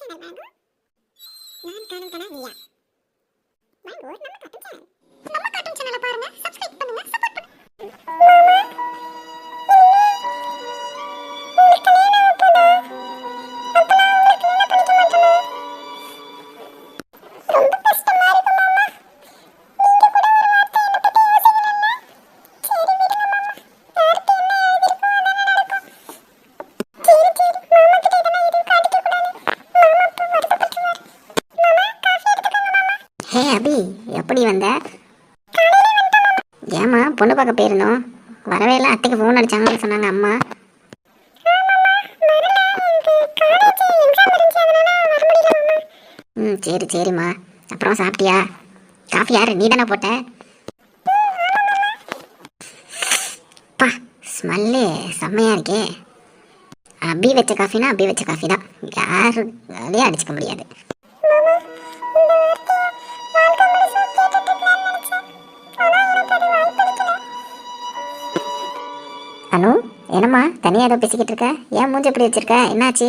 Channel வாங்கு. நான் காணும் கனா நீயா வாங்கு. நம்ம காட்டும் சேனலை பாருங்க, சப்ஸ்கிரைப் பண்ணுங்க, சப்போர்ட் பண்ணுங்க. ஹே அபி, எப்படி வந்த? ஏமா பொண்ணு பார்க்க போயிருந்தோம், வரவே இல்லை. அத்தைக்கு ஃபோன் அடிச்சாங்கன்னு சொன்னாங்க அம்மா. சரி சரிம்மா. அப்புறம் சாப்பிட்டியா? காஃபி யாரு, நீ தானே போட்ட? பா, ஸ்மெல்லு செம்மையா இருக்கே. அபி வச்ச காஃபினா அபி வச்ச காஃபி தான், யாருலையும் அடிச்சுக்க முடியாது. ஹலோ, என்னம்மா தனியாக ஏதோ பேசிக்கிட்டு இருக்க? ஏன் மூஞ்சி எப்படி வச்சிருக்க? என்னாச்சு?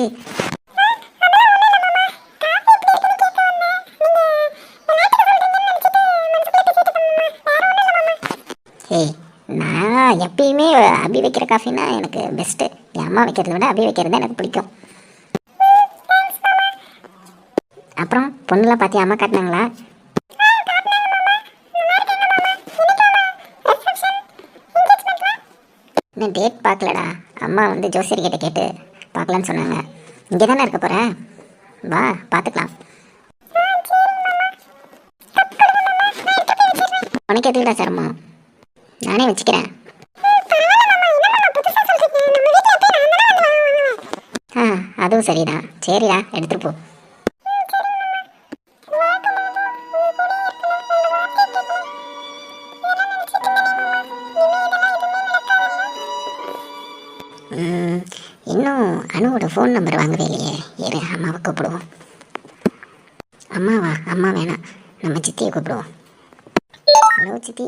ஏய், நான் எப்பயுமே அபி வைக்கிற காஃபினா எனக்கு பெஸ்ட்டு. என் அம்மா வைக்கிறத விட அபி வைக்கிறது எனக்கு பிடிக்கும். அப்புறம் பொண்ணுலாம் பார்த்தியா? அம்மா காட்டினாங்களா? இன்னும் டேட் பார்க்கலடா. அம்மா வந்து ஜோசியர்கிட்ட கேட்டு பார்க்கலான்னு சொன்னாங்க. இங்கே தானே இருக்க போகிறேன், வா பார்த்துக்கலாம். உனக்கு எதுக்குடா சிரமம், நானே வச்சுக்கிறேன். அதுவும் சரிதான். சரிடா, எடுத்துட்டு போ. இன்னும் அனுவோட ஃபோன் நம்பர் வாங்கவே இல்லையே. இரு, அம்மாவை கூப்பிடுவோம். அம்மாவா? அம்மா வேணாம், நம்ம சித்தியை கூப்பிடுவோம். ஹலோ சித்தி.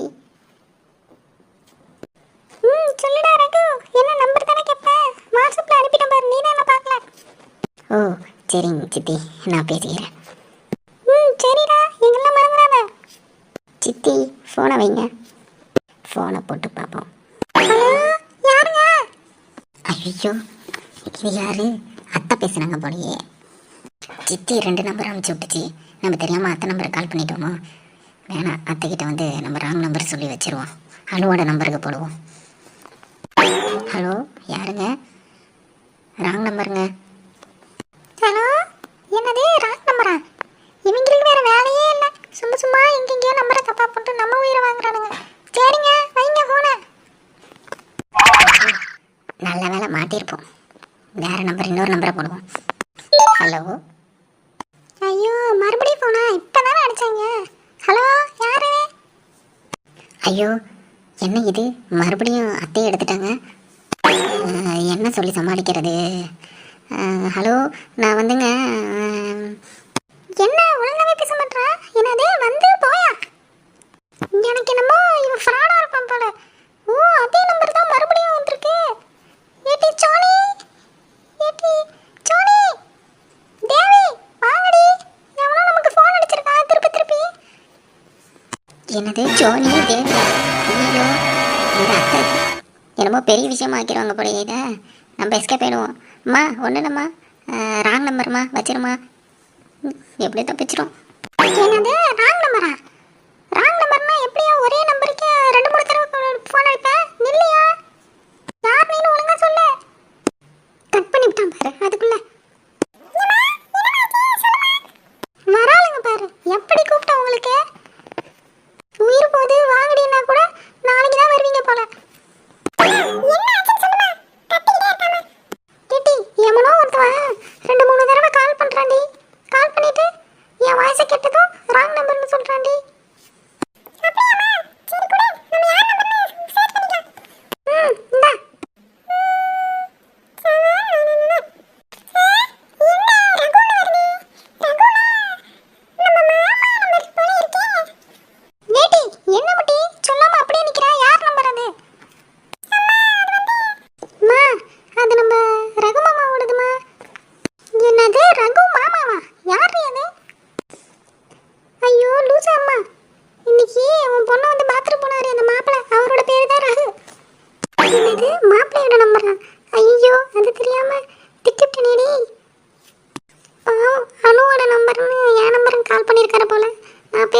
சொல்லுடா ரகு, என்ன நம்பர் தானே கேட்பேன், வாட்ஸ்அப்பில் அனுப்பிட்டேன் பாரு, நீ தானே பார்க்கல. ஓ சரிங்க சித்தி, நான் பேசிக்கிறேன். சரிடா, எங்கெல்லாம் மறந்துடாத. சித்தி ஃபோனை வைங்க. ஃபோனை போட்டு பார்ப்போம். யாருங்க? ஐயோ, இது யாரு? அத்தை பேசுனாங்க போலயே. சித்தி 2 நம்பர் அனுப்பிச்சு விட்டுச்சு. நம்ம தெரியாமல் அத்தை நம்பரை கால் பண்ணிட்டோமோ? வேணாம், அத்தைக்கிட்ட வந்து நம்ம ராங் நம்பர் சொல்லி வச்சிருவோம். அனுவோட நம்பருக்கு போடுவோம். ஹலோ, யாருங்க? ராங் நம்பருங்க. ஹலோ, என்னது ராங் நம்பரா? இவங்களுக்கு வேற வேலையே இல்லை, சும்மா சும்மா எங்கெங்கேயோ நம்பரை தப்பா போட்டு நம்ம உயிரை வாங்குறானுங்க. சரிங்க, வைங்க போன. நல்ல வேலை மாட்டியிருப்போம். வேற நம்பர், இன்னொரு நம்பரை போடுவோம். ஹலோ. ஐயோ, மறுபடியும் போனா? இப்போதானே அடிச்சாங்க. ஹலோ, யாரு? ஐயோ, என்ன இது, மறுபடியும் அத்தையை எடுத்துட்டாங்க. என்ன சொல்லி சமாளிக்கிறது? ஹலோ, நான் வந்துங்க. என்ன ஒழுங்காவே பேச மாட்டா? என்னதே வந்து போயா? எனக்கு என்னமோ இவன் ஃப்ராடா இருப்பான் போல. ஓ, அதே நம்பர் தான் மறுபடியும் வந்திருக்கு. ஏடி சோனி, ஏடி சோனி, தேவி வாங்கடி, எவனோ நமக்கு ஃபோன் அடிச்சிருக்கா திருப்பி திருப்பி. என்னது சோனி தேவி? ஐயோ, இந்த அத்தை என்னமோ பெரிய விஷயமா ஆக்கிடுவாங்க போல. இதை நம்ம எஸ்கேப் ஆயிடுவோம். அம்மா ஒன்றும் இல்லைம்மா, ராங் நம்பர்மா, வச்சிருமா. எப்படி தப்பிச்சிரும்? என்னது ராங் நம்பரா? ராங் நம்பர்னா எப்படியா ஒரே நம்பருக்கு 2-3 தடவை ஃபோன் அடிப்பேன்? இல்லையா, யார் நீனு ஒழுங்கா சொல்லு. கட் பண்ணிவிட்டான் பாரு அதுக்குள்ள. வராளுங்க பாரு, எப்படி கூப்பிட்டா உங்களுக்கு? உயிர் போது வாங்கடினா கூட நாளைக்கு தான் வருவீங்க போல. டிட்டி, எவனோ ஒருத்தவன் 2-3 தடவை கால் பண்றான்டி. கால் பண்ணிட்டு என் வாய்ஸை கேட்டதும் ராங் நம்பர்னு சொல்றான்டி. இந்தா.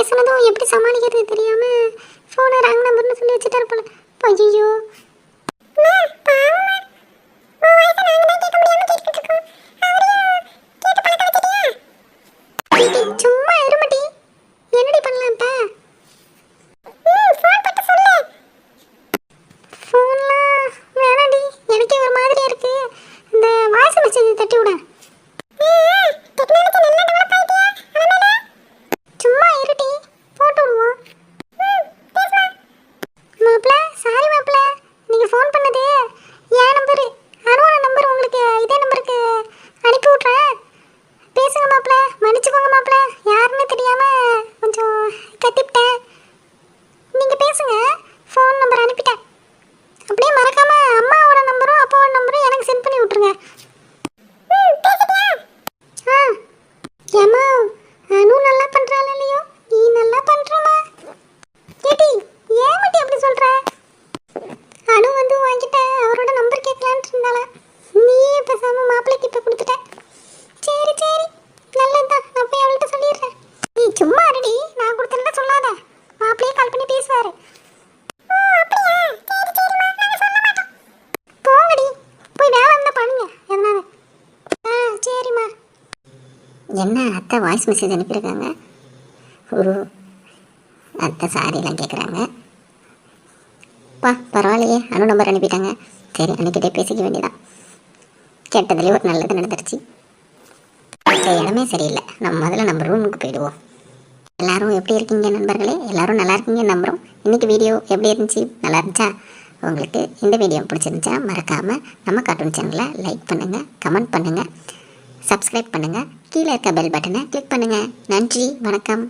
பேசுனதும் எப்படி சமாளிக்கிறது தெரியாம ஃபோனை ராங் நம்பர்னு சொல்லி வச்சுட்டாரு போல. ஐயோ சும்மா இருமட்டி. என்னடி பண்ணலாம் இப்ப? ஃபோன்லாம் வேணாடி, எனக்கே ஒரு மாதிரியா இருக்கு. இந்த வாய்ஸ் மெசேஜ் தட்டி விட. சும்மா இருடி, போட்டு விடுவோம். மாப்பிள்ள, சாரி மாப்பிள்ள, நீங்க ஃபோன் பண்ணது என் நம்பரு, அனுவோட நம்பர் உங்களுக்கு இதே நம்பருக்கு அனுப்பி விட்றேன். பேசுங்க மாப்பிள்ள, மன்னிச்சுக்கோங்க மாப்பிள்ள, யாருன்னு தெரியாம கொஞ்சம் கத்திவிட்டேன். நீங்க பேசுங்க, ஃபோன் நம்பர் அனுப்பிட்டேன். அப்படியே மறக்காம அம்மாவோட நம்பரும் அப்பாவோட நம்பரும் எனக்கு சென்ட் பண்ணி விட்ருங்க. ஆ ஏம்மா, அனு நல்லா பண்றாள் இல்லையோ, நீ நல்லா பண்றமா. கேட்டி, ஏன் மட்டும் அப்படி சொல்ற? அனு வந்து வாங்கிட்ட அவரோட நம்பர் கேட்கலான்ட்டு இருந்தாளா, நீ பேசாம மாப்பிள்ளைக்கு இப்ப கொடுத்துட்ட. சரி சரி, நல்லதுதான், நான் போய் அவள்கிட்ட சொல்லிடுறேன். நீ சும்மா இருடி, நான் கொடுத்தேன்னா சொல்லாத, மாப்பிள்ளையே கால் பண்ணி பேசுவாரு. போங்கடி, போய் வேலை இருந்தா பண்ணுங்க எதனால. ஆ சரிம்மா. என்ன அத்தை வாய்ஸ் மெசேஜ் அனுப்பியிருக்காங்க? ஓ, அத்தை சாரியெல்லாம் கேட்குறாங்க. பரவாயில்லையே, அனு நம்பர் அனுப்பிட்டாங்க. சரி, அன்னைக்கிட்டே பேசிக்க வேண்டியதான். கேட்டதுலேயே ஒரு நல்லது நடந்துருச்சு. இந்த இடமே சரியில்லை, முதல்ல நம்ம ரூமுக்கு போயிடுவோம். எல்லாரும் எப்படி இருக்கீங்க நண்பர்களே? எல்லாரும் நல்லா இருக்கீங்கன்னு நம்புகிறோம். இன்றைக்கி வீடியோ எப்படி இருந்துச்சு? நல்லா இருந்துச்சா? உங்களுக்கு இந்த வீடியோ பிடிச்சிருந்துச்சா மறக்காமல் நம்ம கார்ட்டூன் சேனலை லைக் பண்ணுங்கள், கமெண்ட் பண்ணுங்கள், சப்ஸ்கிரைப் பண்ணுங்கள், கீழே இருக்க பெல் பட்டனை கிளிக் பண்ணுங்கள். நன்றி, வணக்கம்.